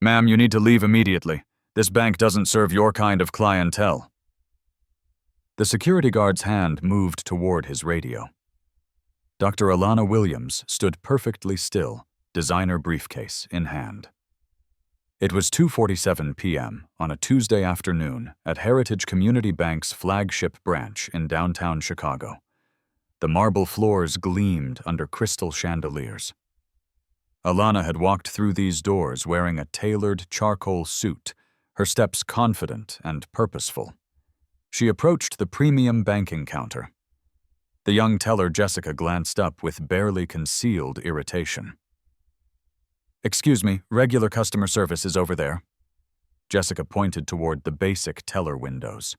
Ma'am, you need to leave immediately. This bank doesn't serve your kind of clientele. The security guard's hand moved toward his radio. Dr. Alana Williams stood perfectly still, designer briefcase in hand. It was 2:47 p.m. on a Tuesday afternoon at Heritage Community Bank's flagship branch in downtown Chicago. The marble floors gleamed under crystal chandeliers. Alana had walked through these doors wearing a tailored charcoal suit, her steps confident and purposeful. She approached the premium banking counter. The young teller Jessica glanced up with barely concealed irritation. "Excuse me, regular customer service is over there." Jessica pointed toward the basic teller windows.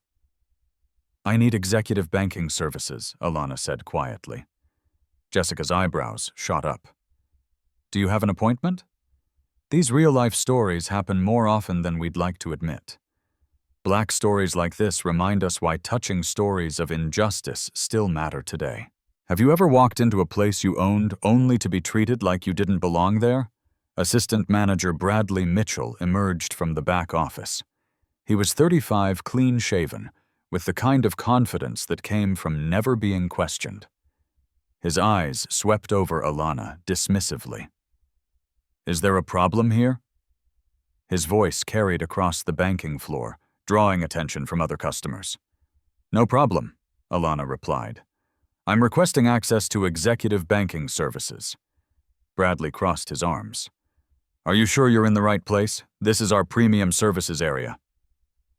"I need executive banking services," Alana said quietly. Jessica's eyebrows shot up. "Do you have an appointment?" These real-life stories happen more often than we'd like to admit. Black stories like this remind us why touching stories of injustice still matter today. Have you ever walked into a place you owned only to be treated like you didn't belong there? Assistant Manager Bradley Mitchell emerged from the back office. He was 35, clean-shaven, with the kind of confidence that came from never being questioned. His eyes swept over Alana dismissively. "Is there a problem here?" His voice carried across the banking floor, drawing attention from other customers. "No problem," Alana replied. "I'm requesting access to executive banking services." Bradley crossed his arms. "Are you sure you're in the right place? This is our premium services area."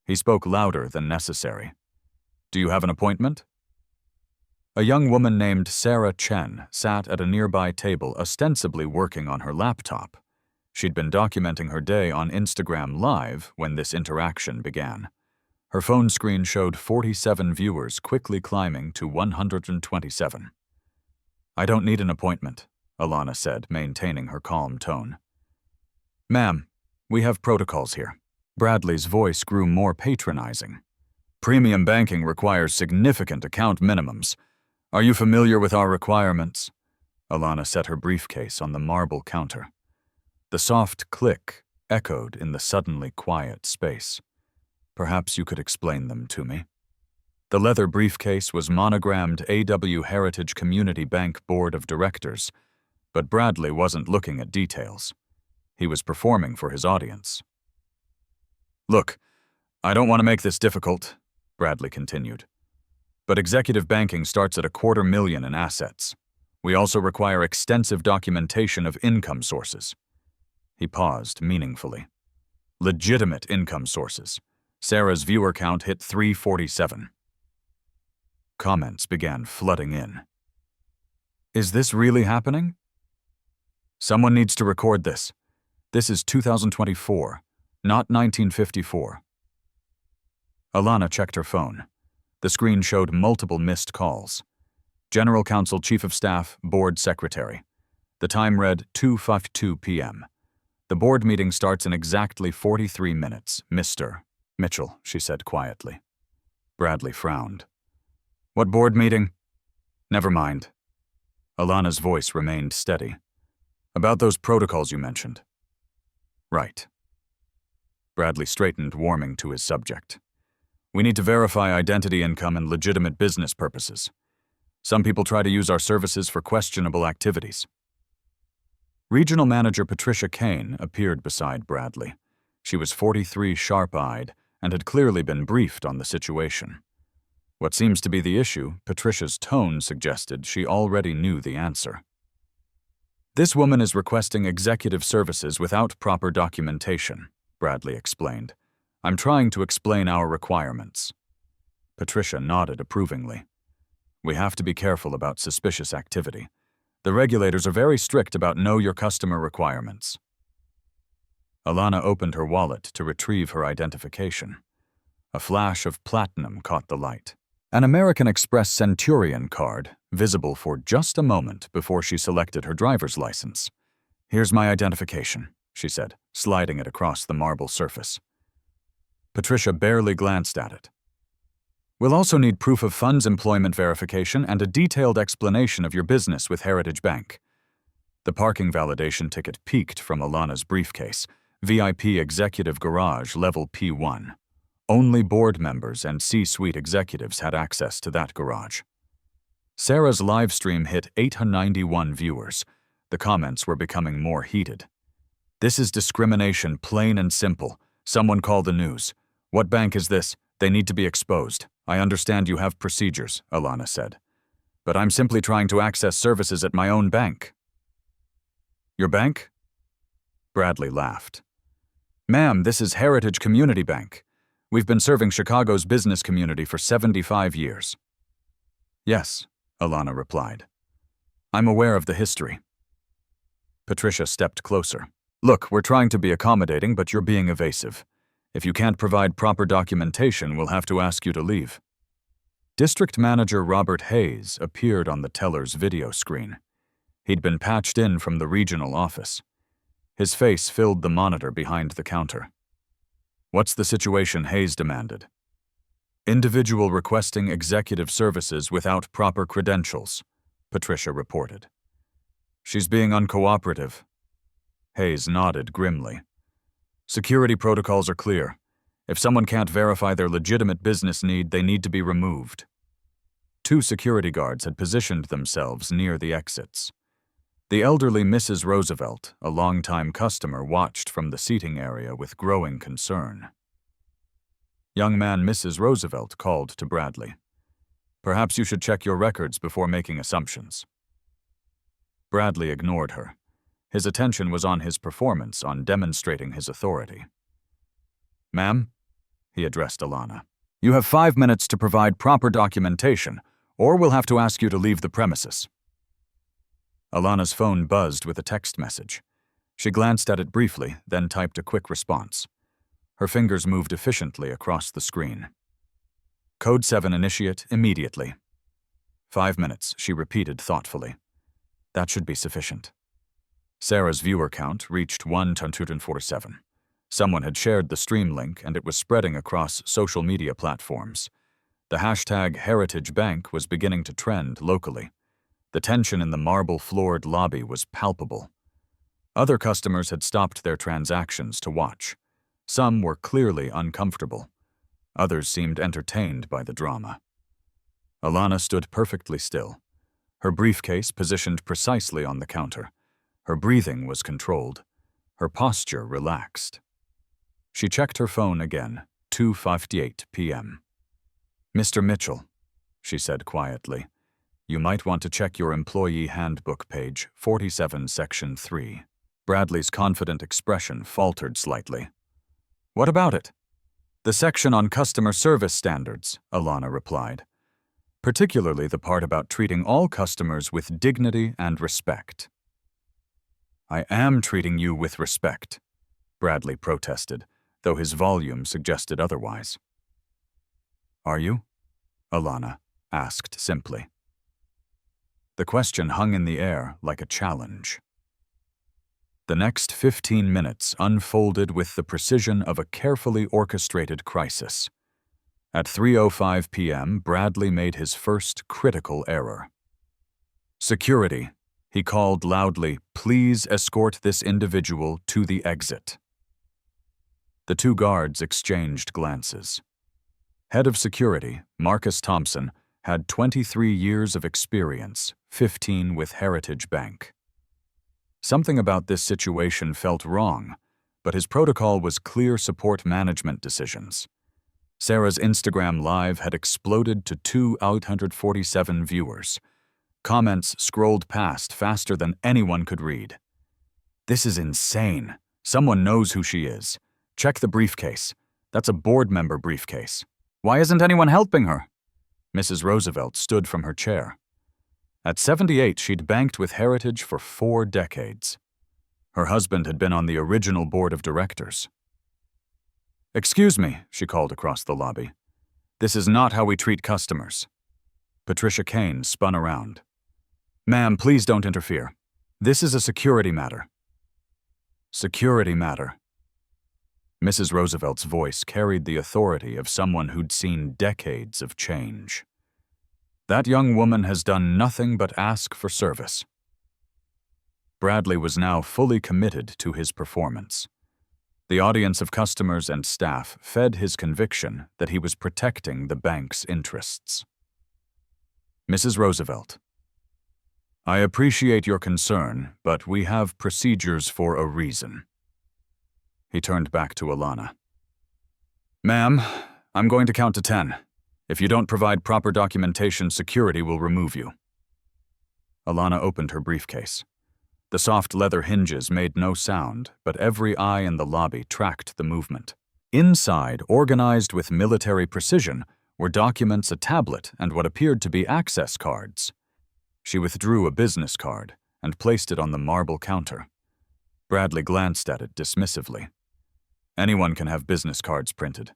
He spoke louder than necessary. "Do you have an appointment?" A young woman named Sarah Chen sat at a nearby table ostensibly working on her laptop. She'd been documenting her day on Instagram Live when this interaction began. Her phone screen showed 47 viewers quickly climbing to 127. "I don't need an appointment," Alana said, maintaining her calm tone. "Ma'am, we have protocols here." Bradley's voice grew more patronizing. "Premium banking requires significant account minimums. Are you familiar with our requirements?" Alana set her briefcase on the marble counter. The soft click echoed in the suddenly quiet space. "Perhaps you could explain them to me." The leather briefcase was monogrammed AW Heritage Community Bank Board of Directors, but Bradley wasn't looking at details. He was performing for his audience. "Look, I don't want to make this difficult," Bradley continued, "but executive banking starts at $250,000 in assets. We also require extensive documentation of income sources." He paused meaningfully. "Legitimate income sources. Sarah's viewer count hit 347. Comments began flooding in. "Is this really happening?" "Someone needs to record this. This is 2024, not 1954. Alana checked her phone. The screen showed multiple missed calls. General Counsel, Chief of Staff, Board Secretary. The time read 2:52 p.m. "The board meeting starts in exactly 43 minutes, Mr. Mitchell," she said quietly. Bradley frowned. "What board meeting?" "Never mind." Alana's voice remained steady. "About those protocols you mentioned." "Right." Bradley straightened, warming to his subject. "We need to verify identity income and legitimate business purposes. Some people try to use our services for questionable activities." Regional Manager Patricia Kane appeared beside Bradley. She was 43, sharp-eyed, and had clearly been briefed on the situation. What seems to be the issue, Patricia's tone suggested she already knew the answer. "This woman is requesting executive services without proper documentation," Bradley explained. "I'm trying to explain our requirements." Patricia nodded approvingly. "We have to be careful about suspicious activity. The regulators are very strict about know-your-customer requirements." Alana opened her wallet to retrieve her identification. A flash of platinum caught the light. An American Express Centurion card, visible for just a moment before she selected her driver's license. "Here's my identification," she said, sliding it across the marble surface. Patricia barely glanced at it. "We'll also need proof of funds employment verification and a detailed explanation of your business with Heritage Bank." The parking validation ticket peeked from Alana's briefcase, VIP Executive Garage Level P1. Only board members and C-suite executives had access to that garage. Sarah's live stream hit 891 viewers. The comments were becoming more heated. "This is discrimination, plain and simple. Someone call the news. What bank is this? They need to be exposed. I understand you have procedures," Alana said. "But I'm simply trying to access services at my own bank." "Your bank?" Bradley laughed. "Ma'am, this is Heritage Community Bank. We've been serving Chicago's business community for 75 years. "Yes," Alana replied. "I'm aware of the history." Patricia stepped closer. "Look, we're trying to be accommodating, but you're being evasive. If you can't provide proper documentation, we'll have to ask you to leave." District Manager Robert Hayes appeared on the teller's video screen. He'd been patched in from the regional office. His face filled the monitor behind the counter. "What's the situation?" Hayes demanded. "Individual requesting executive services without proper credentials," Patricia reported. "She's being uncooperative." Hayes nodded grimly. "Security protocols are clear. If someone can't verify their legitimate business need, they need to be removed." 2 security guards had positioned themselves near the exits. The elderly Mrs. Roosevelt, a longtime customer, watched from the seating area with growing concern. Young man Mrs. Roosevelt called to Bradley. "Perhaps you should check your records before making assumptions." Bradley ignored her. His attention was on his performance, on demonstrating his authority. "Ma'am," he addressed Alana, "you have 5 minutes to provide proper documentation, or we'll have to ask you to leave the premises." Alana's phone buzzed with a text message. She glanced at it briefly, then typed a quick response. Her fingers moved efficiently across the screen. "Code 7 initiate immediately." 5 minutes, she repeated thoughtfully. That should be sufficient. Sarah's viewer count reached 147. Someone had shared the stream link, and it was spreading across social media platforms. The hashtag Heritage Bank was beginning to trend locally. The tension in the marble-floored lobby was palpable. Other customers had stopped their transactions to watch. Some were clearly uncomfortable. Others seemed entertained by the drama. Alana stood perfectly still. Her briefcase positioned precisely on the counter. Her breathing was controlled. Her posture relaxed. She checked her phone again, 2:58 p.m. "Mr. Mitchell," she said quietly, "you might want to check your employee handbook page 47, section 3. Bradley's confident expression faltered slightly. "What about it?" "The section on customer service standards," Alana replied. "Particularly the part about treating all customers with dignity and respect." "I am treating you with respect," Bradley protested, though his volume suggested otherwise. "Are you?" Alana asked simply. The question hung in the air like a challenge. The next 15 minutes unfolded with the precision of a carefully orchestrated crisis. At 3:05 p.m., Bradley made his first critical error. "Security," he called loudly, "please escort this individual to the exit." The 2 guards exchanged glances. Head of Security, Marcus Thompson, had 23 years of experience, 15 with Heritage Bank. Something about this situation felt wrong, but his protocol was clear support management decisions. Sarah's Instagram Live had exploded to 247 viewers. Comments scrolled past faster than anyone could read. "This is insane. Someone knows who she is. Check the briefcase. That's a board member briefcase. Why isn't anyone helping her?" Mrs. Roosevelt stood from her chair. At 78, she'd banked with Heritage for 4 decades. Her husband had been on the original board of directors. "Excuse me," she called across the lobby. "This is not how we treat customers." Patricia Kane spun around. "Ma'am, please don't interfere. This is a security matter." "Security matter." Mrs. Roosevelt's voice carried the authority of someone who'd seen decades of change. "That young woman has done nothing but ask for service." Bradley was now fully committed to his performance. The audience of customers and staff fed his conviction that he was protecting the bank's interests. Mrs. Roosevelt, I appreciate your concern, but we have procedures for a reason. He turned back to Alana. Ma'am, I'm going to count to 10. If you don't provide proper documentation, security will remove you. Alana opened her briefcase. The soft leather hinges made no sound, but every eye in the lobby tracked the movement. Inside, organized with military precision, were documents, a tablet, and what appeared to be access cards. She withdrew a business card and placed it on the marble counter. Bradley glanced at it dismissively. Anyone can have business cards printed.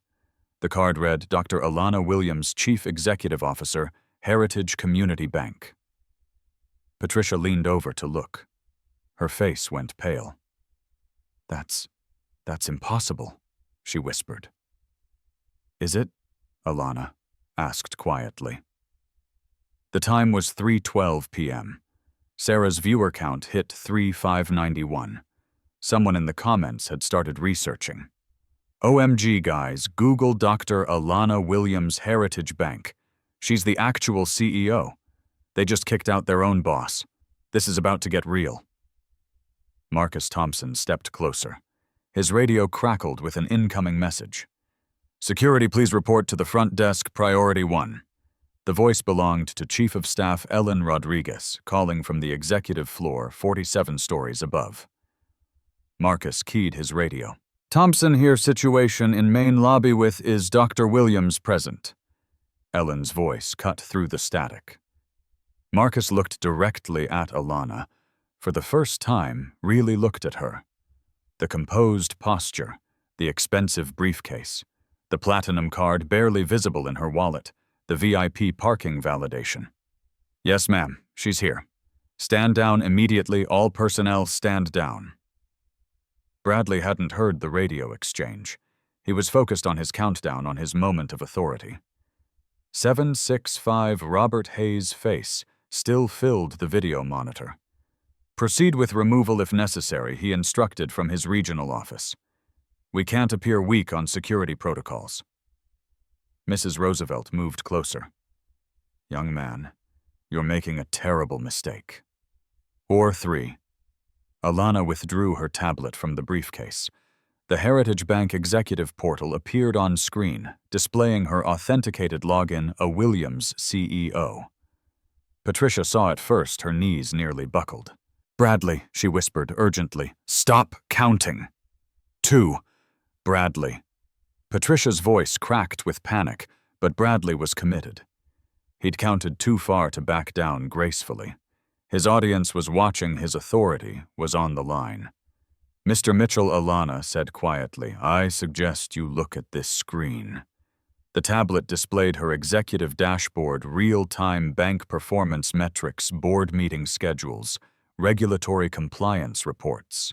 The card read, Dr. Alana Williams, Chief Executive Officer, Heritage Community Bank. Patricia leaned over to look. Her face went pale. That's impossible, she whispered. Is it? Alana asked quietly. The time was 3:12 p.m. Sarah's viewer count hit 3,591. Someone in the comments had started researching. OMG, guys, Google Dr. Alana Williams Heritage Bank. She's the actual CEO. They just kicked out their own boss. This is about to get real. Marcus Thompson stepped closer. His radio crackled with an incoming message. Security, please report to the front desk, priority 1. The voice belonged to Chief of Staff Ellen Rodriguez, calling from the executive floor 47 stories above. Marcus keyed his radio. Thompson here, situation in main lobby with is Dr. Williams present. Ellen's voice cut through the static. Marcus looked directly at Alana. For the first time, really looked at her. The composed posture, the expensive briefcase, the platinum card barely visible in her wallet, the VIP parking validation. Yes, ma'am, she's here. Stand down immediately, all personnel stand down. Bradley hadn't heard the radio exchange. He was focused on his countdown, on his moment of authority. 765 Robert Hayes' face still filled the video monitor. Proceed with removal if necessary, he instructed from his regional office. We can't appear weak on security protocols. Mrs. Roosevelt moved closer. Young man, you're making a terrible mistake. Or 3. Alana withdrew her tablet from the briefcase. The Heritage Bank executive portal appeared on screen, displaying her authenticated login, a Williams CEO. Patricia saw it first, her knees nearly buckled. Bradley, she whispered urgently, stop counting. 2. Bradley. Patricia's voice cracked with panic, but Bradley was committed. He'd counted too far to back down gracefully. His audience was watching, his authority was on the line. Mr. Mitchell, Alana said quietly, I suggest you look at this screen. The tablet displayed her executive dashboard, real-time bank performance metrics, board meeting schedules, regulatory compliance reports.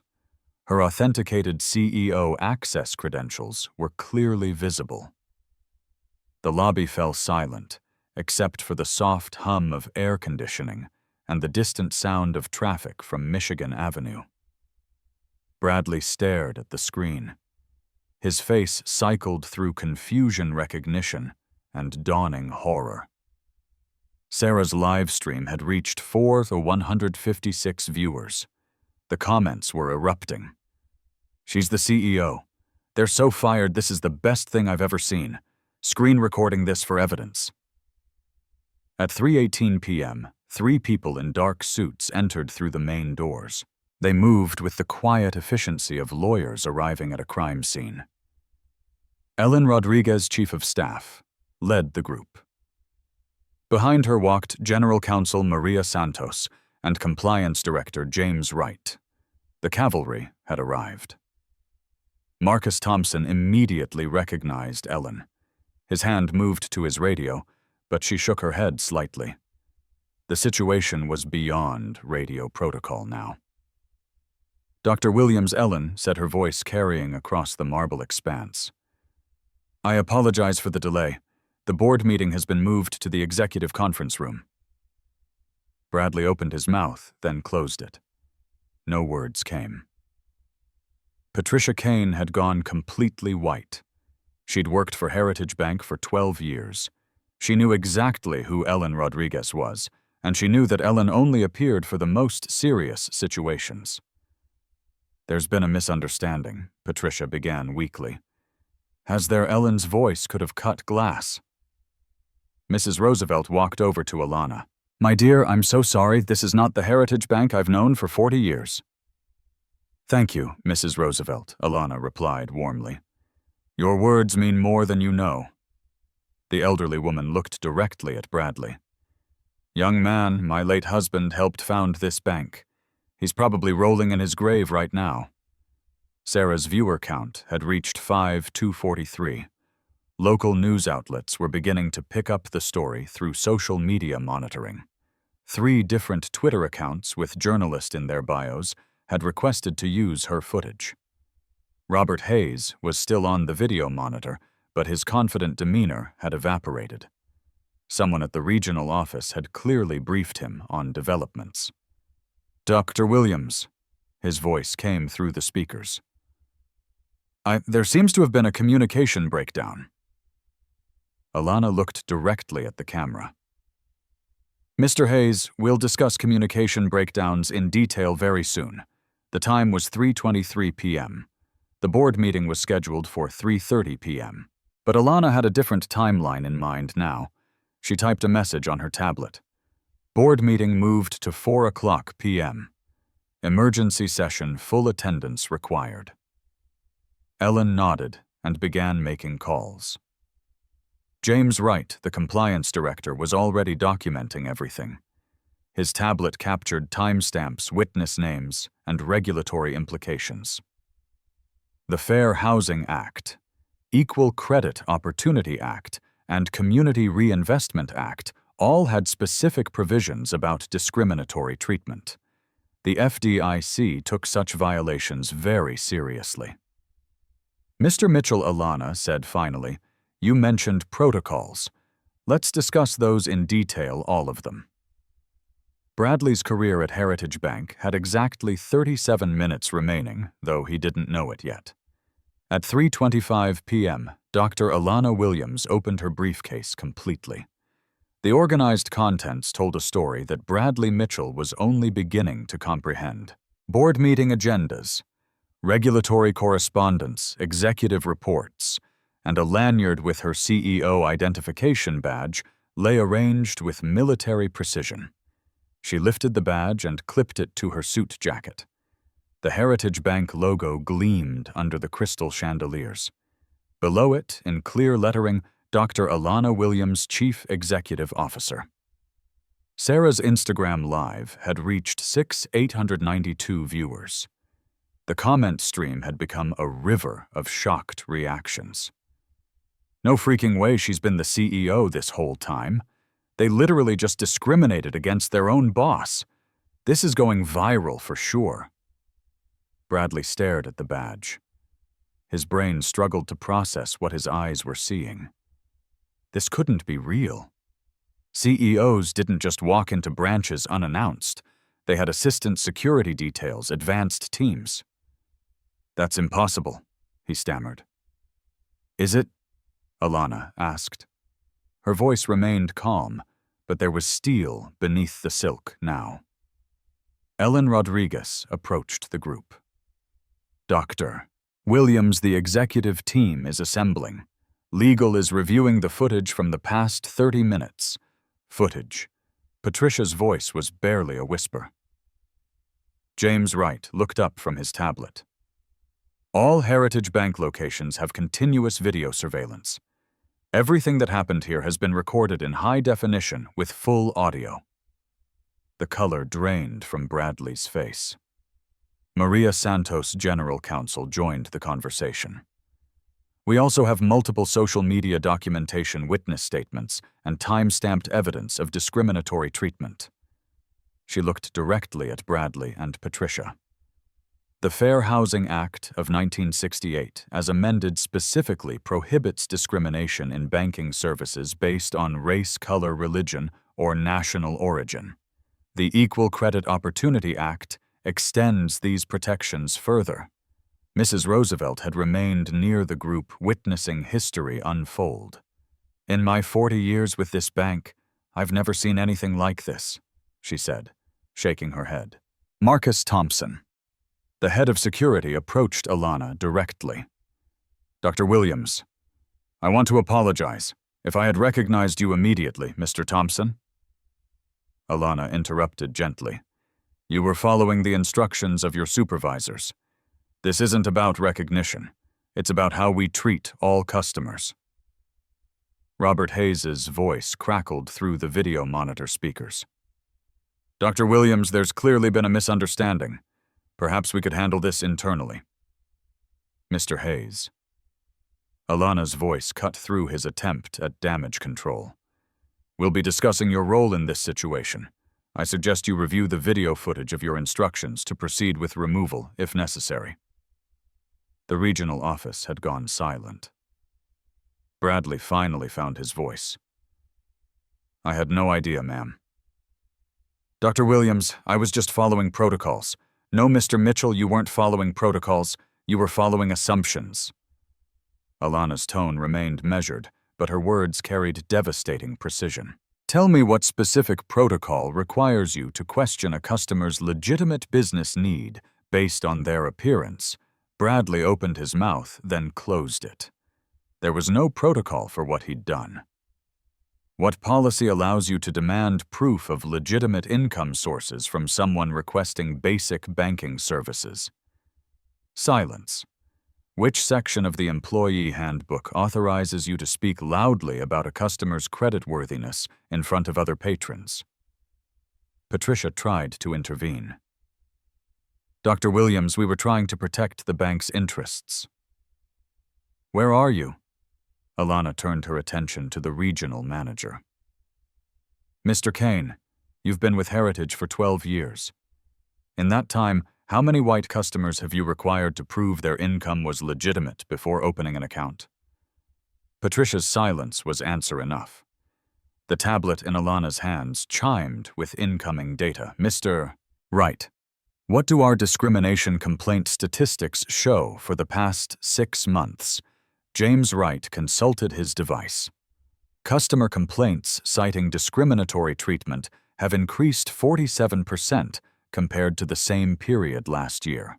Her authenticated CEO access credentials were clearly visible. The lobby fell silent, except for the soft hum of air conditioning and the distant sound of traffic from Michigan Avenue. Bradley stared at the screen. His face cycled through confusion, recognition, and dawning horror. Sarah's live stream had reached 156 viewers. The comments were erupting. She's the CEO. They're so fired, this is the best thing I've ever seen. Screen recording this for evidence. At 3:18 p.m., 3 people in dark suits entered through the main doors. They moved with the quiet efficiency of lawyers arriving at a crime scene. Ellen Rodriguez, Chief of Staff, led the group. Behind her walked General Counsel Maria Santos and Compliance Director James Wright. The cavalry had arrived. Marcus Thompson immediately recognized Ellen. His hand moved to his radio, but she shook her head slightly. The situation was beyond radio protocol now. Dr. Williams, Ellen said, her voice carrying across the marble expanse. I apologize for the delay. The board meeting has been moved to the executive conference room. Bradley opened his mouth, then closed it. No words came. Patricia Kane had gone completely white. She'd worked for Heritage Bank for 12 years. She knew exactly who Ellen Rodriguez was, and she knew that Ellen only appeared for the most serious situations. "There's been a misunderstanding," Patricia began weakly. "Has there Ellen's voice could have cut glass?" Mrs. Roosevelt walked over to Alana. "My dear, I'm so sorry. This is not the Heritage Bank I've known for 40 years. "Thank you, Mrs. Roosevelt," Alana replied warmly. "Your words mean more than you know." The elderly woman looked directly at Bradley. "Young man, my late husband helped found this bank. He's probably rolling in his grave right now." Sarah's viewer count had reached 5,243. Local news outlets were beginning to pick up the story through social media monitoring. 3 different Twitter accounts with journalist in their bios had requested to use her footage. Robert Hayes was still on the video monitor, but his confident demeanor had evaporated. Someone at the regional office had clearly briefed him on developments. "Dr. Williams," his voice came through the speakers. There seems to have been a communication breakdown." Alana looked directly at the camera. "Mr. Hayes, we'll discuss communication breakdowns in detail very soon. The time was 3:23 p.m. The board meeting was scheduled for 3:30 p.m. But Alana had a different timeline in mind now. She typed a message on her tablet. Board meeting moved to 4:00 p.m. Emergency session, full attendance required. Ellen nodded and began making calls. James Wright, the compliance director, was already documenting everything. His tablet captured timestamps, witness names, and regulatory implications. The Fair Housing Act, Equal Credit Opportunity Act, and Community Reinvestment Act all had specific provisions about discriminatory treatment. The FDIC took such violations very seriously. "Mr. Mitchell," Alana said finally, "you mentioned protocols. Let's discuss those in detail, all of them." Bradley's career at Heritage Bank had exactly 37 minutes remaining, though he didn't know it yet. At 3:25 p.m., Dr. Alana Williams opened her briefcase completely. The organized contents told a story that Bradley Mitchell was only beginning to comprehend. Board meeting agendas, regulatory correspondence, executive reports, and a lanyard with her CEO identification badge lay arranged with military precision. She lifted the badge and clipped it to her suit jacket. The Heritage Bank logo gleamed under the crystal chandeliers. Below it, in clear lettering, Dr. Alana Williams, Chief Executive Officer. Sarah's Instagram Live had reached 6,892 viewers. The comment stream had become a river of shocked reactions. "No freaking way she's been the CEO this whole time. They literally just discriminated against their own boss. This is going viral for sure." Bradley stared at the badge. His brain struggled to process what his eyes were seeing. This couldn't be real. CEOs didn't just walk into branches unannounced. They had assistant security details, advanced teams. "That's impossible," he stammered. "Is it?" Alana asked. Her voice remained calm, but there was steel beneath the silk now. Ellen Rodriguez approached the group. "Dr. Williams, the executive team is assembling. Legal is reviewing the footage from the past 30 minutes. Footage." Patricia's voice was barely a whisper. James Wright looked up from his tablet. "All Heritage Bank locations have continuous video surveillance. Everything that happened here has been recorded in high definition with full audio." The color drained from Bradley's face. Maria Santos, General Counsel, joined the conversation. "We also have multiple social media documentation, witness statements, and time-stamped evidence of discriminatory treatment." She looked directly at Bradley and Patricia. The Fair Housing Act of 1968, as amended, specifically prohibits discrimination in banking services based on race, color, religion, or national origin. The Equal Credit Opportunity Act extends these protections further. Mrs. Roosevelt had remained near the group, witnessing history unfold. "In my 40 years with this bank, I've never seen anything like this," she said, shaking her head. Marcus Thompson, the head of security, approached Alana directly. "Dr. Williams, I want to apologize. If I had recognized you immediately, Mr. Thompson." Alana interrupted gently. "You were following the instructions of your supervisors. This isn't about recognition. It's about how we treat all customers." Robert Hayes's voice crackled through the video monitor speakers. "Dr. Williams, there's clearly been a misunderstanding. Perhaps we could handle this internally." "Mr. Hayes." Alana's voice cut through his attempt at damage control. "We'll be discussing your role in this situation. I suggest you review the video footage of your instructions to proceed with removal if necessary." The regional office had gone silent. Bradley finally found his voice. "I had no idea, ma'am." "Dr. Williams, I was just following protocols." "No, Mr. Mitchell, you weren't following protocols. You were following assumptions." Alana's tone remained measured, but her words carried devastating precision. "Tell me what specific protocol requires you to question a customer's legitimate business need based on their appearance." Bradley opened his mouth, then closed it. There was no protocol for what he'd done. "What policy allows you to demand proof of legitimate income sources from someone requesting basic banking services?" Silence. "Which section of the employee handbook authorizes you to speak loudly about a customer's creditworthiness in front of other patrons?" Patricia tried to intervene. "Dr. Williams, we were trying to protect the bank's interests." "Where are you?" Alana turned her attention to the regional manager. "Mr. Kane, you've been with Heritage for 12 years. In that time, how many white customers have you required to prove their income was legitimate before opening an account?" Patricia's silence was answer enough. The tablet in Alana's hands chimed with incoming data. "Mr. Wright, what do our discrimination complaint statistics show for the past 6 months?" James Wright consulted his device. "Customer complaints citing discriminatory treatment have increased 47% compared to the same period last year.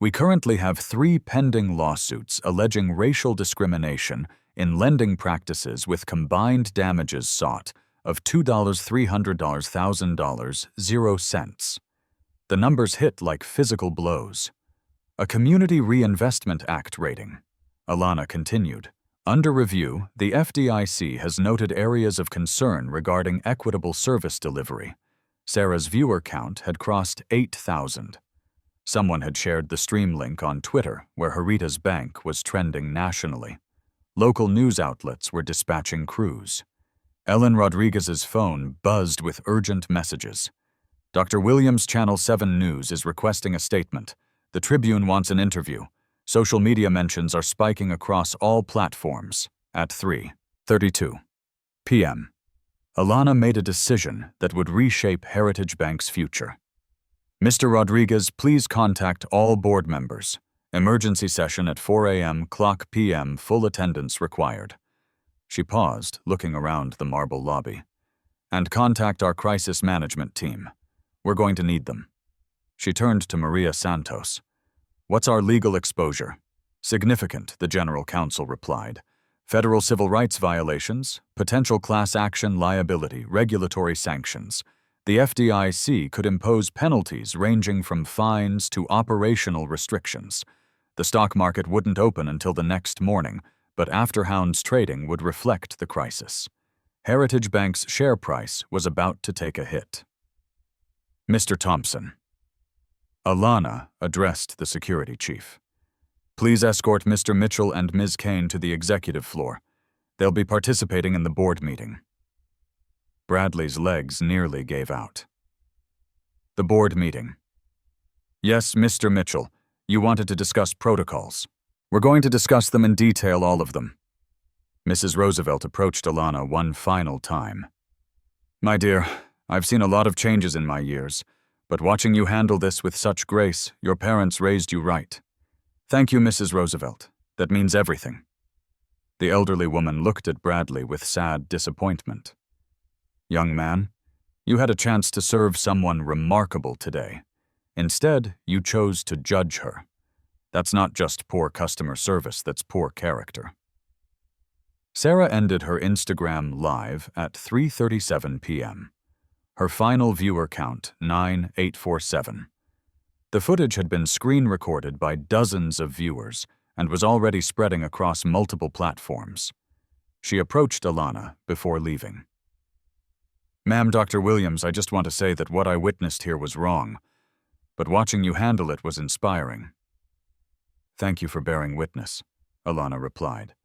We currently have 3 pending lawsuits alleging racial discrimination in lending practices with combined damages sought of $2, $300, $1,000, 0 cents. The numbers hit like physical blows. A Community Reinvestment Act rating." Alana continued. "Under review, the FDIC has noted areas of concern regarding equitable service delivery. Sarah's viewer count had crossed 8,000. Someone had shared the stream link on Twitter, where Harita's bank was trending nationally. Local news outlets were dispatching crews. Ellen Rodriguez's phone buzzed with urgent messages. Dr. Williams, Channel 7 News is requesting a statement. The Tribune wants an interview. Social media mentions are spiking across all platforms. At 3:32 p.m., Alana made a decision that would reshape Heritage Bank's future. "Mr. Rodriguez, please contact all board members. Emergency session at 4 a.m., clock p.m., full attendance required." She paused, looking around the marble lobby. "And contact our crisis management team. We're going to need them." She turned to Maria Santos. "What's our legal exposure?" "Significant," the general counsel replied. "Federal civil rights violations, potential class action liability, regulatory sanctions. The FDIC could impose penalties ranging from fines to operational restrictions. The stock market wouldn't open until the next morning, but after-hours trading would reflect the crisis. Heritage Bank's share price was about to take a hit." "Mr. Thompson." Alana addressed the security chief. "Please escort Mr. Mitchell and Ms. Kane to the executive floor. They'll be participating in the board meeting." Bradley's legs nearly gave out. "The board meeting." "Yes, Mr. Mitchell. You wanted to discuss protocols. We're going to discuss them in detail, all of them." Mrs. Roosevelt approached Alana one final time. "My dear, I've seen a lot of changes in my years, but watching you handle this with such grace, your parents raised you right. Thank you, Mrs. Roosevelt. That means everything. The elderly woman looked at Bradley with sad disappointment. Young man, you had a chance to serve someone remarkable today. Instead, you chose to judge her. That's not just poor customer service, that's poor character. Sarah ended her Instagram live at 3:37 p.m. Her final viewer count, 9,847. The footage had been screen recorded by dozens of viewers and was already spreading across multiple platforms. She approached Alana before leaving. Ma'am, Dr. Williams, I just want to say that what I witnessed here was wrong, but watching you handle it was inspiring. Thank you for bearing witness, Alana replied.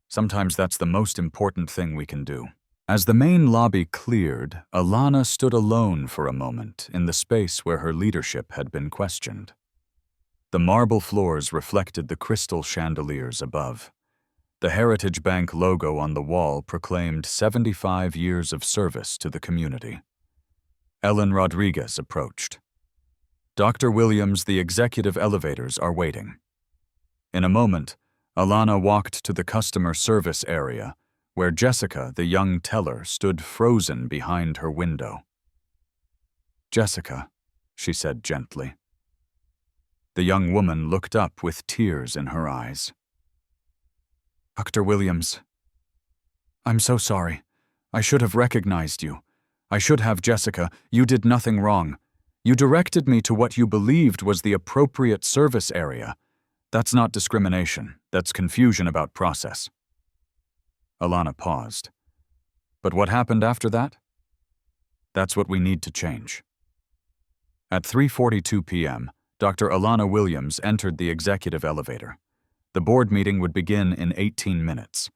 Sometimes that's the most important thing we can do. As the main lobby cleared, Alana stood alone for a moment in the space where her leadership had been questioned. The marble floors reflected the crystal chandeliers above. The Heritage Bank logo on the wall proclaimed 75 years of service to the community. Ellen Rodriguez approached. Dr. Williams, the executive elevators are waiting. In a moment, Alana walked to the customer service area, where Jessica, the young teller, stood frozen behind her window. Jessica, she said gently. The young woman looked up with tears in her eyes. Dr. Williams, I'm so sorry. I should have recognized you. I should have, Jessica. You did nothing wrong. You directed me to what you believed was the appropriate service area. That's not discrimination. That's confusion about process. Alana paused. But what happened after that? That's what we need to change. At 3:42 p.m., Dr. Alana Williams entered the executive elevator. The board meeting would begin in 18 minutes.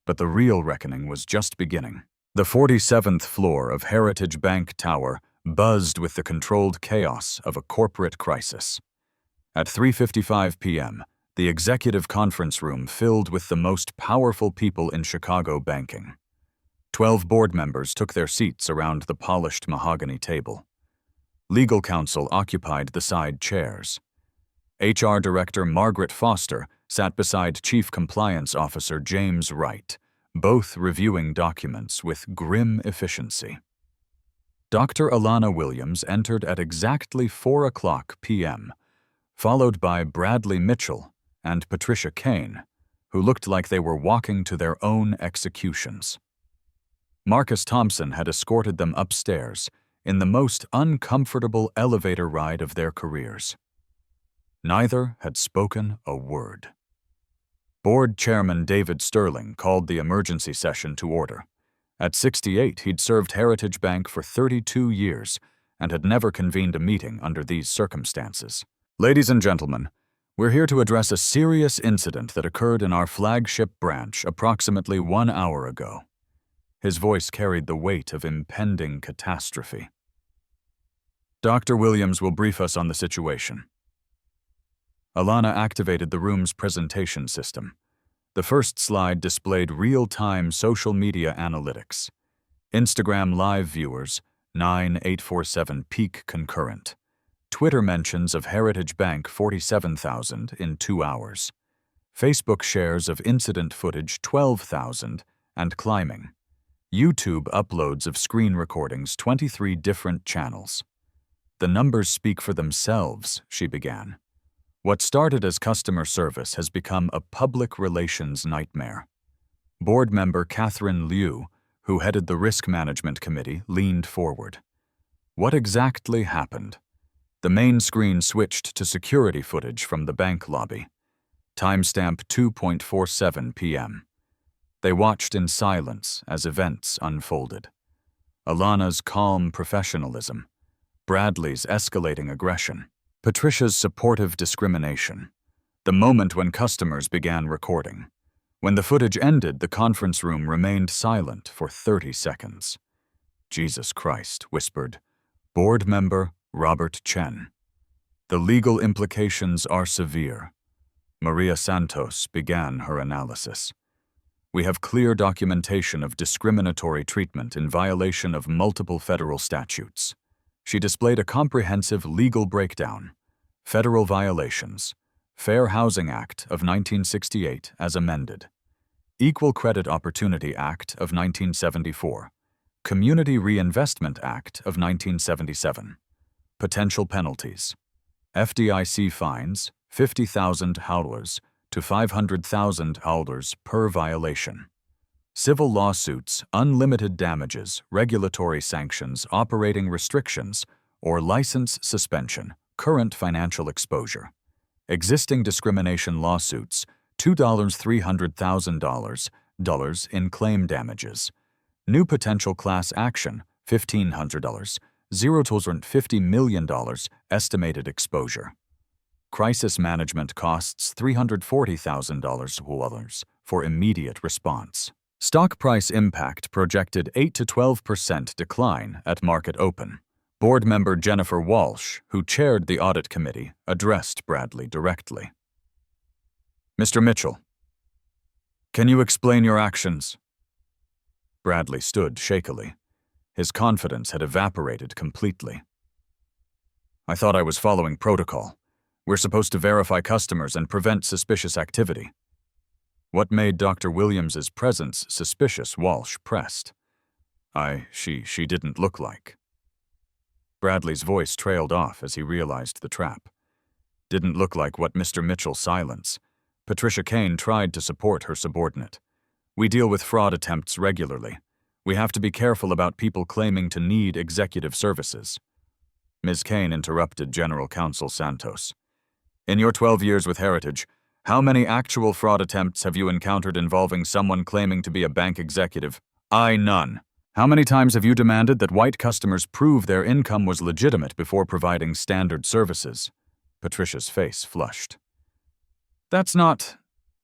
But the real reckoning was just beginning. The 47th floor of Heritage Bank Tower buzzed with the controlled chaos of a corporate crisis. At 3:55 p.m., the executive conference room filled with the most powerful people in Chicago banking. 12 board members took their seats around the polished mahogany table. Legal counsel occupied the side chairs. HR Director Margaret Foster sat beside Chief Compliance Officer James Wright, both reviewing documents with grim efficiency. Dr. Alana Williams entered at exactly 4:00 p.m., followed by Bradley Mitchell and Patricia Kane, who looked like they were walking to their own executions. Marcus Thompson had escorted them upstairs in the most uncomfortable elevator ride of their careers. Neither had spoken a word. Board Chairman David Sterling called the emergency session to order. At 68, he'd served Heritage Bank for 32 years and had never convened a meeting under these circumstances. Ladies and gentlemen, we're here to address a serious incident that occurred in our flagship branch approximately 1 hour ago. His voice carried the weight of impending catastrophe. Dr. Williams will brief us on the situation. Alana activated the room's presentation system. The first slide displayed real-time social media analytics. Instagram Live viewers, 9,847 peak concurrent. Twitter mentions of Heritage Bank 47,000 in 2 hours. Facebook shares of incident footage 12,000 and climbing. YouTube uploads of screen recordings 23 different channels. The numbers speak for themselves, she began. What started as customer service has become a public relations nightmare. Board member Catherine Liu, who headed the Risk Management Committee, leaned forward. What exactly happened? The main screen switched to security footage from the bank lobby. Timestamp 2:47 p.m. They watched in silence as events unfolded. Alana's calm professionalism, Bradley's escalating aggression, Patricia's supportive discrimination, the moment when customers began recording. When the footage ended, the conference room remained silent for 30 seconds. Jesus Christ, whispered board member Robert Chen. The legal implications are severe. Maria Santos began her analysis. We have clear documentation of discriminatory treatment in violation of multiple federal statutes. She displayed a comprehensive legal breakdown. Federal violations, Fair Housing Act of 1968 as amended. Equal Credit Opportunity Act of 1974. Community Reinvestment Act of 1977. Potential penalties. FDIC fines, $50,000 to $500,000 per violation. Civil lawsuits, unlimited damages, regulatory sanctions, operating restrictions, or license suspension, current financial exposure. Existing discrimination lawsuits, $300,000 in claim damages. New potential class action, $1,500, $0 million estimated exposure. Crisis management costs $340,000 for immediate response. Stock price impact projected 8 to 12% decline at market open. Board member Jennifer Walsh, who chaired the audit committee, addressed Bradley directly. Mr. Mitchell, can you explain your actions? Bradley stood shakily. His confidence had evaporated completely. I thought I was following protocol. We're supposed to verify customers and prevent suspicious activity. What made Dr. Williams's presence suspicious? Walsh pressed. She didn't look like. Bradley's voice trailed off as he realized the trap. Didn't look like what Mr. Mitchell silence. Patricia Kane tried to support her subordinate. We deal with fraud attempts regularly. We have to be careful about people claiming to need executive services. Ms. Kane interrupted General Counsel Santos. In your 12 years with Heritage, how many actual fraud attempts have you encountered involving someone claiming to be a bank executive? None. How many times have you demanded that white customers prove their income was legitimate before providing standard services? Patricia's face flushed. That's not,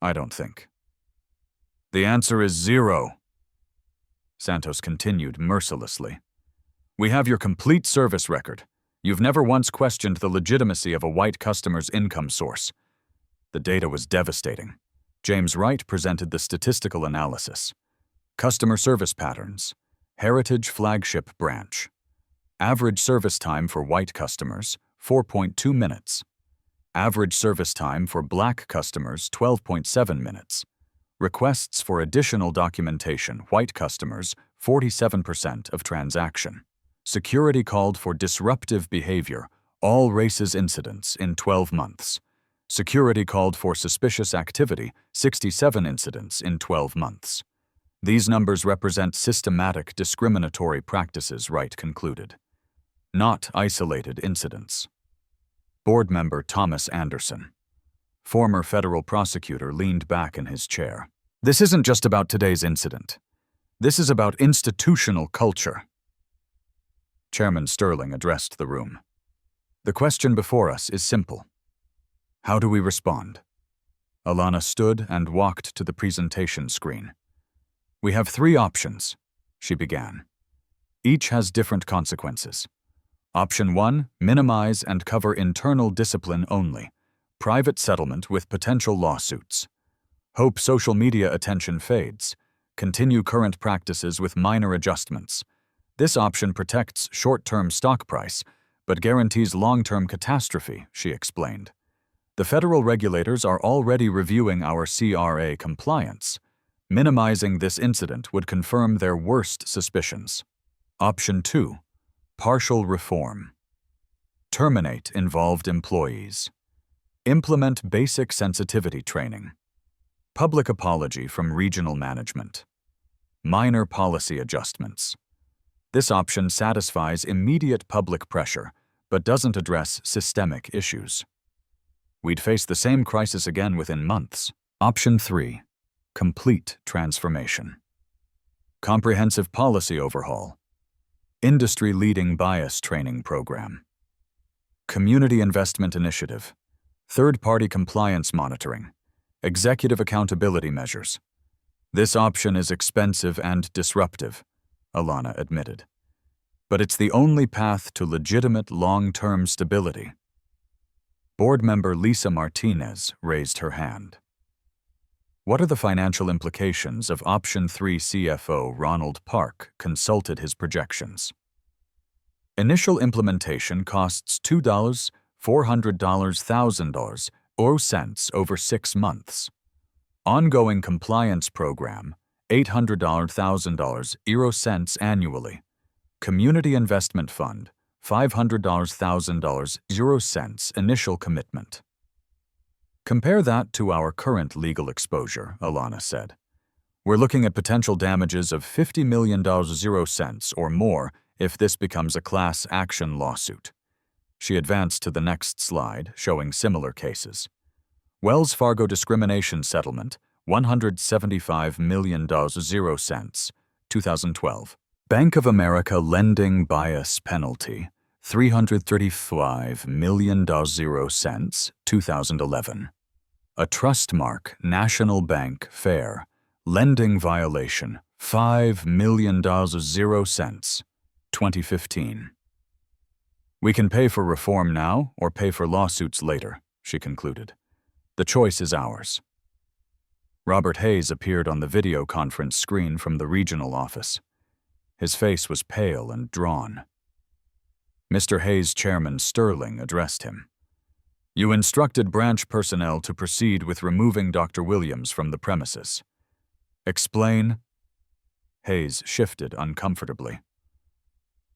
I don't think. The answer is 0. Santos continued mercilessly. We have your complete service record. You've never once questioned the legitimacy of a white customer's income source. The data was devastating. James Wright presented the statistical analysis. Customer service patterns. Heritage Flagship Branch. Average service time for white customers, 4.2 minutes. Average service time for black customers, 12.7 minutes. Requests for additional documentation, white customers, 47% of transaction. Security called for disruptive behavior, all races incidents in 12 months. Security called for suspicious activity, 67 incidents in 12 months. These numbers represent systematic discriminatory practices, Wright concluded, not isolated incidents. Board member Thomas Anderson, former federal prosecutor, leaned back in his chair. This isn't just about today's incident. This is about institutional culture. Chairman Sterling addressed the room. The question before us is simple. How do we respond? Alana stood and walked to the presentation screen. We have 3 options, she began. Each has different consequences. Option 1, minimize and cover internal discipline only. Private settlement with potential lawsuits. Hope social media attention fades. Continue current practices with minor adjustments. This option protects short-term stock price, but guarantees long-term catastrophe, she explained. The federal regulators are already reviewing our CRA compliance. Minimizing this incident would confirm their worst suspicions. Option 2, partial reform. Terminate involved employees. Implement basic sensitivity training. Public apology from regional management. Minor policy adjustments. This option satisfies immediate public pressure, but doesn't address systemic issues. We'd face the same crisis again within months. Option 3. Complete transformation. Comprehensive policy overhaul. Industry-leading bias training program. Community investment initiative. Third-party compliance monitoring. Executive accountability measures. This option is expensive and disruptive, Alana admitted. But it's the only path to legitimate long-term stability. Board member Lisa Martinez raised her hand. What are the financial implications of Option 3? CFO Ronald Park consulted his projections. Initial implementation costs $2, $400,000 cents over 6 months. Ongoing compliance program, $800,000 annually. Community Investment Fund, $500,000 initial commitment. Compare that to our current legal exposure, Alana said. We're looking at potential damages of $50 million or more if this becomes a class action lawsuit. She advanced to the next slide, showing similar cases. Wells Fargo discrimination settlement, $175 million, 2012. Bank of America lending bias penalty, $335 million, 2011. A Trustmark National Bank Fair, lending violation, $5 million, 2015. We can pay for reform now or pay for lawsuits later, she concluded. The choice is ours. Robert Hayes appeared on the video conference screen from the regional office. His face was pale and drawn. Mr. Hayes' chairman Sterling addressed him. You instructed branch personnel to proceed with removing Dr. Williams from the premises. Explain. Hayes shifted uncomfortably.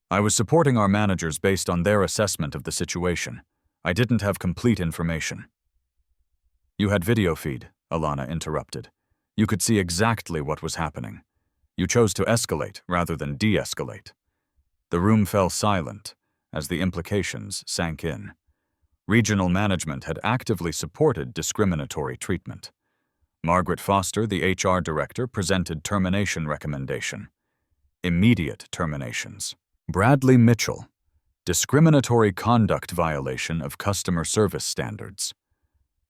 I was supporting our managers based on their assessment of the situation. I didn't have complete information. You had video feed, Alana interrupted. You could see exactly what was happening. You chose to escalate rather than de-escalate. The room fell silent as the implications sank in. Regional management had actively supported discriminatory treatment. Margaret Foster, the HR director, presented termination recommendation. Immediate terminations. Bradley Mitchell, discriminatory conduct violation of customer service standards.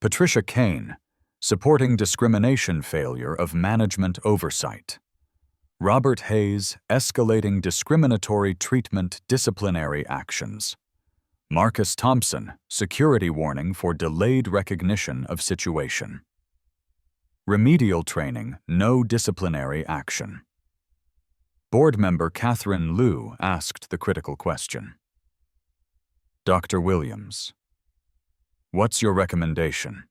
Patricia Kane, supporting discrimination failure of management oversight. Robert Hayes, escalating discriminatory treatment disciplinary actions. Marcus Thompson, security warning for delayed recognition of situation. Remedial training, no disciplinary action. Board member Catherine Liu asked the critical question. Dr. Williams, what's your recommendation?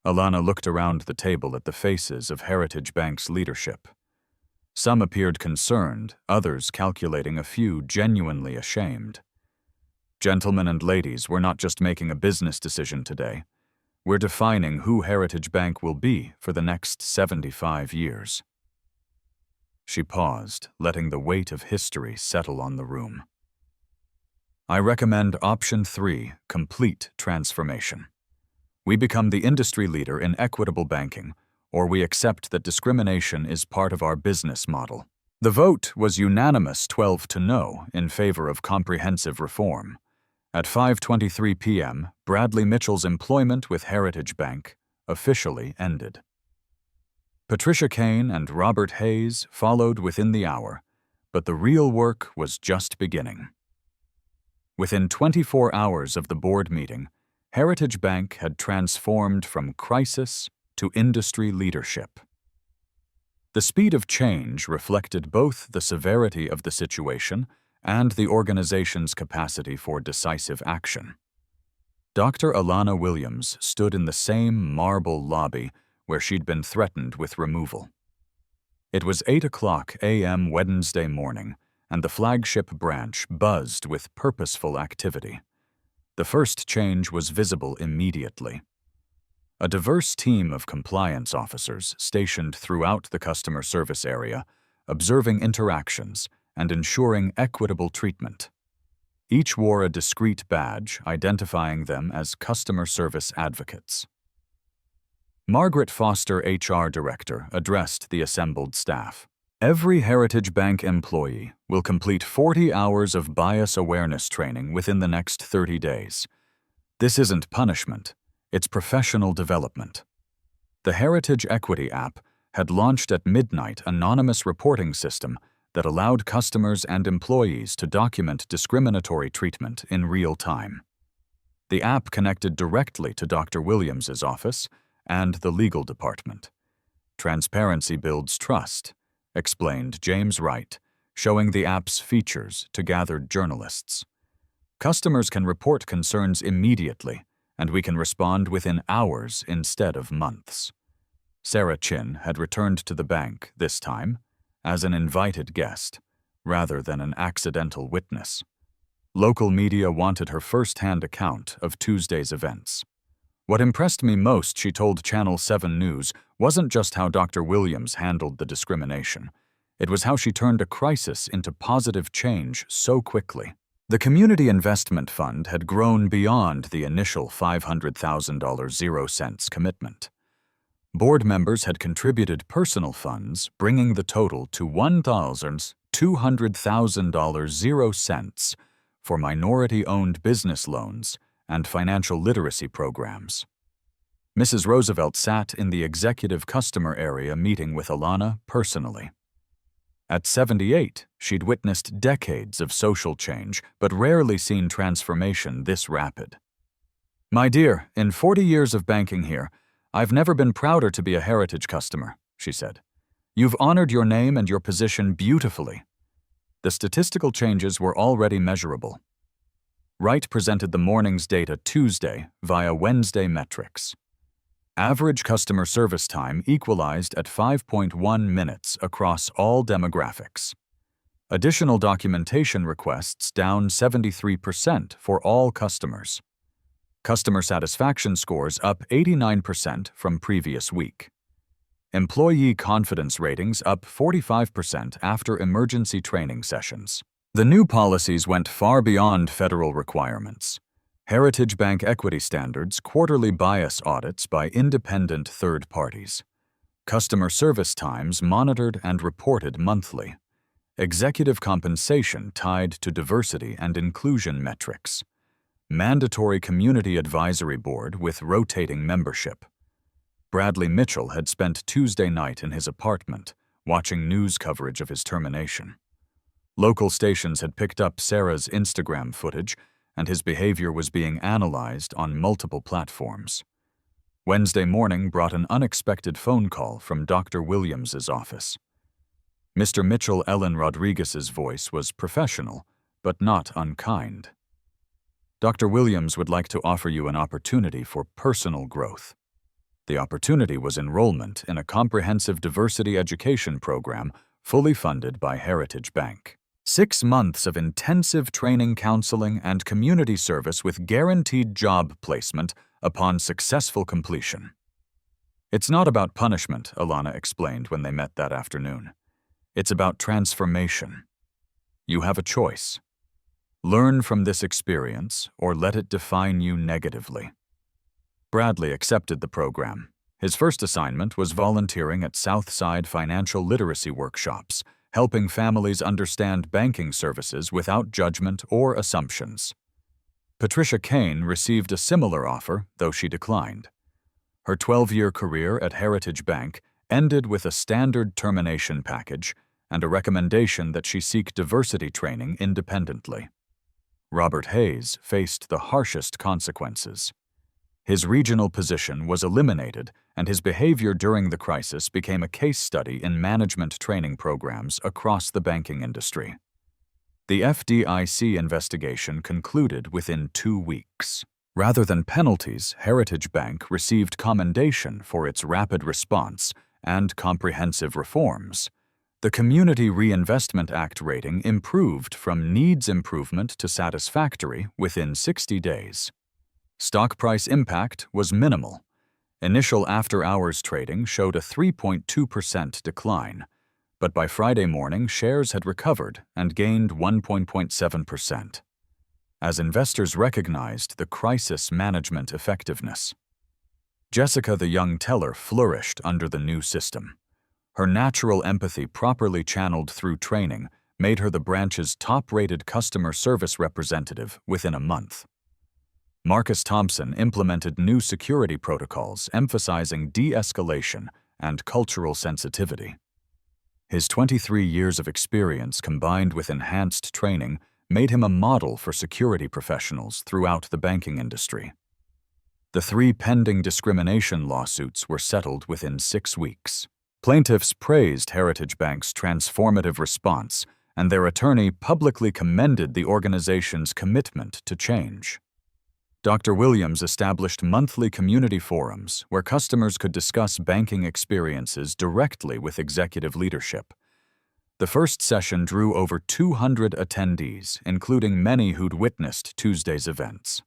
Alana looked around the table at the faces of Heritage Bank's leadership. Some appeared concerned, others calculating, a few genuinely ashamed. Gentlemen and ladies, we're not just making a business decision today. We're defining who Heritage Bank will be for the next 75 years. She paused, letting the weight of history settle on the room. I recommend option 3, complete transformation. We become the industry leader in equitable banking, or we accept that discrimination is part of our business model. The vote was unanimous 12 to no in favor of comprehensive reform. At 5:23 p.m., Bradley Mitchell's employment with Heritage Bank officially ended. Patricia Kane and Robert Hayes followed within the hour, but the real work was just beginning. Within 24 hours of the board meeting, Heritage Bank had transformed from crisis to industry leadership. The speed of change reflected both the severity of the situation and the organization's capacity for decisive action. Dr. Alana Williams stood in the same marble lobby where she'd been threatened with removal. It was 8:00 a.m. Wednesday morning, and the flagship branch buzzed with purposeful activity. The first change was visible immediately. A diverse team of compliance officers stationed throughout the customer service area, observing interactions and ensuring equitable treatment. Each wore a discrete badge identifying them as customer service advocates. Margaret Foster, HR Director, addressed the assembled staff. Every Heritage Bank employee will complete 40 hours of bias awareness training within the next 30 days. This isn't punishment, it's professional development. The Heritage Equity app had launched at midnight an anonymous reporting system that allowed customers and employees to document discriminatory treatment in real time. The app connected directly to Dr. Williams's office and the legal department. Transparency builds trust, explained James Wright, showing the app's features to gathered journalists. Customers can report concerns immediately, and we can respond within hours instead of months. Sarah Chin had returned to the bank, this time, as an invited guest, rather than an accidental witness. Local media wanted her first-hand account of Tuesday's events. What impressed me most, she told Channel 7 News, wasn't just how Dr. Williams handled the discrimination. It was how she turned a crisis into positive change so quickly. The Community Investment Fund had grown beyond the initial $500,000 0 cents commitment. Board members had contributed personal funds, bringing the total to $1,200,000 0 cents for minority-owned business loans and financial literacy programs. Mrs. Roosevelt sat in the executive customer area meeting with Alana personally. At 78, she'd witnessed decades of social change, but rarely seen transformation this rapid. "My dear, in 40 years of banking here, I've never been prouder to be a Heritage customer," she said. "You've honored your name and your position beautifully." The statistical changes were already measurable. Wright presented the morning's data Tuesday via Wednesday metrics. Average customer service time equalized at 5.1 minutes across all demographics. Additional documentation requests down 73% for all customers. Customer satisfaction scores up 89% from previous week. Employee confidence ratings up 45% after emergency training sessions. The new policies went far beyond federal requirements. Heritage Bank equity standards, quarterly bias audits by independent third parties. Customer service times monitored and reported monthly. Executive compensation tied to diversity and inclusion metrics. Mandatory community advisory board with rotating membership. Bradley Mitchell had spent Tuesday night in his apartment, watching news coverage of his termination. Local stations had picked up Sarah's Instagram footage, and his behavior was being analyzed on multiple platforms. Wednesday morning brought an unexpected phone call from Dr. Williams's office. Mr. Mitchell Ellen Rodriguez's voice was professional, but not unkind. "Dr. Williams would like to offer you an opportunity for personal growth." The opportunity was enrollment in a comprehensive diversity education program fully funded by Heritage Bank. 6 months of intensive training, counseling, and community service with guaranteed job placement upon successful completion. "It's not about punishment," Alana explained when they met that afternoon. "It's about transformation. You have a choice. Learn from this experience or let it define you negatively." Bradley accepted the program. His first assignment was volunteering at Southside financial literacy workshops, helping families understand banking services without judgment or assumptions. Patricia Kane received a similar offer, though she declined. Her 12-year career at Heritage Bank ended with a standard termination package and a recommendation that she seek diversity training independently. Robert Hayes faced the harshest consequences. His regional position was eliminated, and his behavior during the crisis became a case study in management training programs across the banking industry. The FDIC investigation concluded within 2 weeks. Rather than penalties, Heritage Bank received commendation for its rapid response and comprehensive reforms. The Community Reinvestment Act rating improved from needs improvement to satisfactory within 60 days. Stock price impact was minimal. Initial after-hours trading showed a 3.2% decline, but by Friday morning, shares had recovered and gained 1.7%, as investors recognized the crisis management effectiveness. Jessica, the young teller, flourished under the new system. Her natural empathy, properly channeled through training, made her the branch's top-rated customer service representative within a month. Marcus Thompson implemented new security protocols emphasizing de-escalation and cultural sensitivity. His 23 years of experience combined with enhanced training made him a model for security professionals throughout the banking industry. The 3 pending discrimination lawsuits were settled within 6 weeks. Plaintiffs praised Heritage Bank's transformative response, and their attorney publicly commended the organization's commitment to change. Dr. Williams established monthly community forums where customers could discuss banking experiences directly with executive leadership. The first session drew over 200 attendees, including many who'd witnessed Tuesday's events.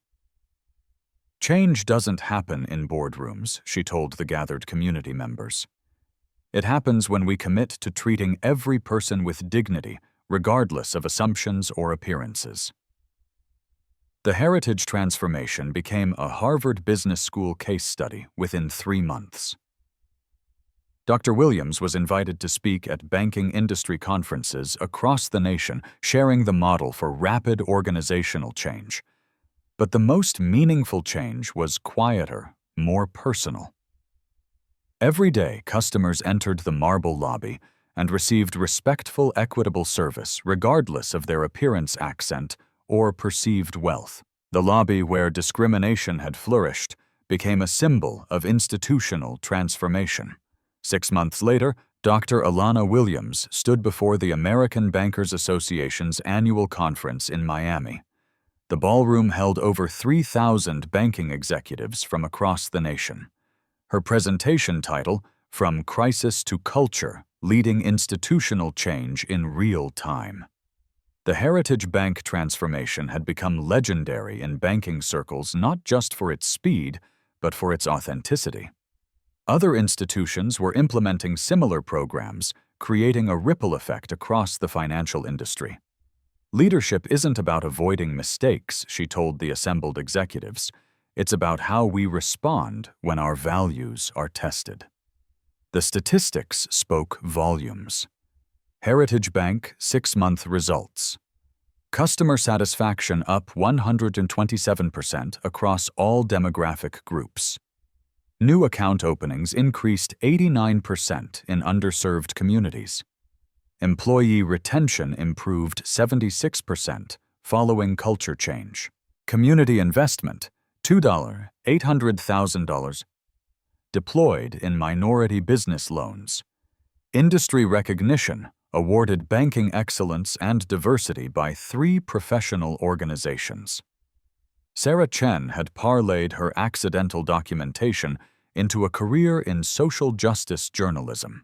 Change doesn't happen in boardrooms, she told the gathered community members. It happens when we commit to treating every person with dignity, regardless of assumptions or appearances. The heritage transformation became a Harvard Business School case study within 3 months. Dr. Williams was invited to speak at banking industry conferences across the nation, sharing the model for rapid organizational change. But the most meaningful change was quieter, more personal. Every day, customers entered the marble lobby and received respectful, equitable service regardless of their appearance, accent, or perceived wealth. The lobby where discrimination had flourished became a symbol of institutional transformation. 6 months later, Dr. Alana Williams stood before the American Bankers Association's annual conference in Miami. The ballroom held over 3,000 banking executives from across the nation. Her presentation title, From Crisis to Culture, Leading Institutional Change in Real Time. The Heritage Bank transformation had become legendary in banking circles not just for its speed, but for its authenticity. Other institutions were implementing similar programs, creating a ripple effect across the financial industry. Leadership isn't about avoiding mistakes, she told the assembled executives. It's about how we respond when our values are tested. The statistics spoke volumes. Heritage Bank 6-month results. Customer satisfaction up 127% across all demographic groups. New account openings increased 89% in underserved communities. Employee retention improved 76% following culture change. Community investment, $800,000, deployed in minority business loans. Industry recognition, awarded banking excellence and diversity by 3 professional organizations. Sarah Chen had parlayed her accidental documentation into a career in social justice journalism.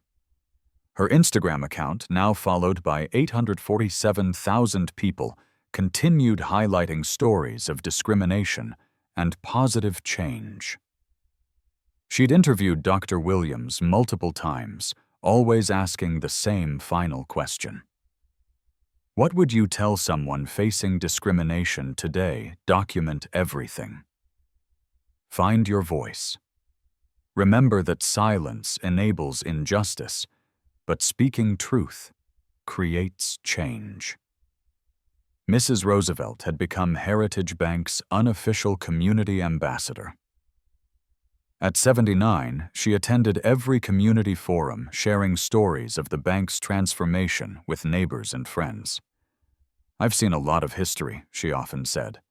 Her Instagram account, now followed by 847,000 people, continued highlighting stories of discrimination and positive change. She'd interviewed Dr. Williams multiple times, always asking the same final question. What would you tell someone facing discrimination today? Document everything. Find your voice. Remember that silence enables injustice, but speaking truth creates change. Mrs. Roosevelt had become Heritage Bank's unofficial community ambassador. At 79, she attended every community forum, sharing stories of the bank's transformation with neighbors and friends. I've seen a lot of history, she often said.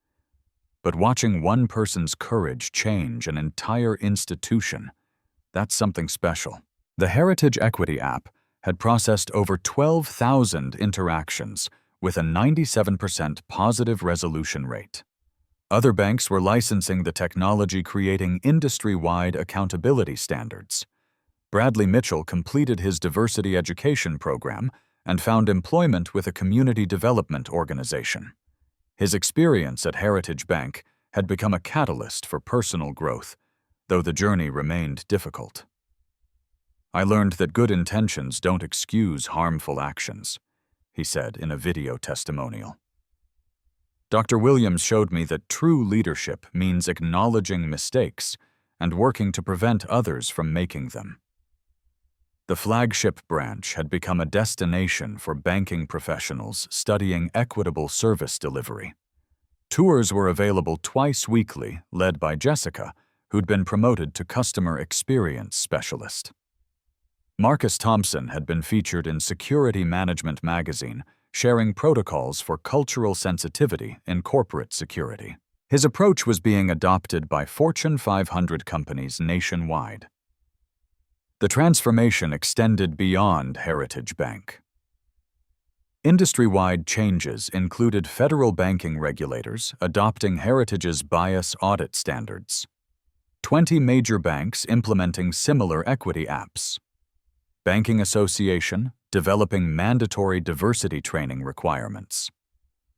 But watching one person's courage change an entire institution, that's something special. The Heritage Equity app had processed over 12,000 interactions with a 97% positive resolution rate. Other banks were licensing the technology, creating industry-wide accountability standards. Bradley Mitchell completed his diversity education program and found employment with a community development organization. His experience at Heritage Bank had become a catalyst for personal growth, though the journey remained difficult. I learned that good intentions don't excuse harmful actions, he said in a video testimonial. Dr. Williams showed me that true leadership means acknowledging mistakes and working to prevent others from making them. The flagship branch had become a destination for banking professionals studying equitable service delivery. Tours were available twice weekly, led by Jessica, who'd been promoted to customer experience specialist. Marcus Thompson had been featured in Security Management magazine, sharing protocols for cultural sensitivity in corporate security. His approach was being adopted by Fortune 500 companies nationwide. The transformation extended beyond Heritage Bank. Industry-wide changes included federal banking regulators adopting Heritage's bias audit standards, 20 major banks implementing similar equity apps, Banking Association developing mandatory diversity training requirements,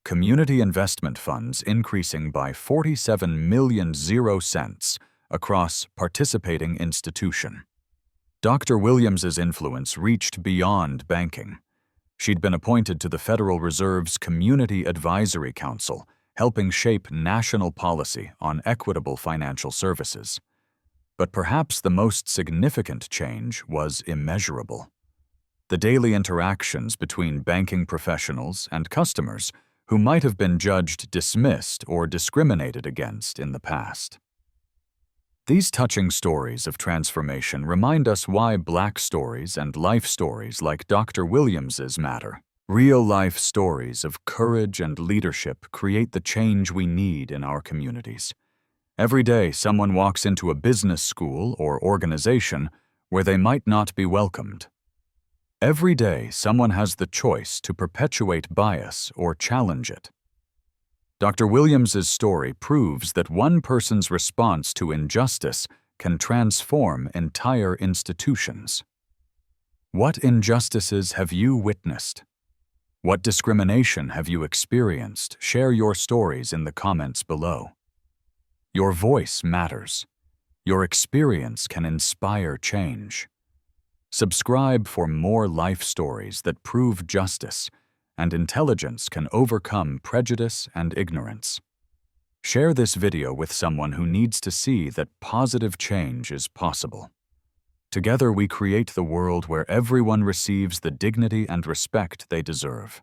community investment funds increasing by 47 million cents across participating institution. Dr. Williams's influence reached beyond banking. She'd been appointed to the Federal Reserve's Community Advisory Council, helping shape national policy on equitable financial services. But perhaps the most significant change was immeasurable. The daily interactions between banking professionals and customers who might have been judged dismissed or discriminated against in the past. These touching stories of transformation remind us why Black stories and life stories like Dr. Williams's matter. Real-life stories of courage and leadership create the change we need in our communities. Every day, someone walks into a business school or organization where they might not be welcomed. Every day, someone has the choice to perpetuate bias or challenge it. Dr. Williams's story proves that one person's response to injustice can transform entire institutions. What injustices have you witnessed? What discrimination have you experienced? Share your stories in the comments below. Your voice matters. Your experience can inspire change. Subscribe for more life stories that prove justice and intelligence can overcome prejudice and ignorance. Share this video with someone who needs to see that positive change is possible. Together we create the world where everyone receives the dignity and respect they deserve.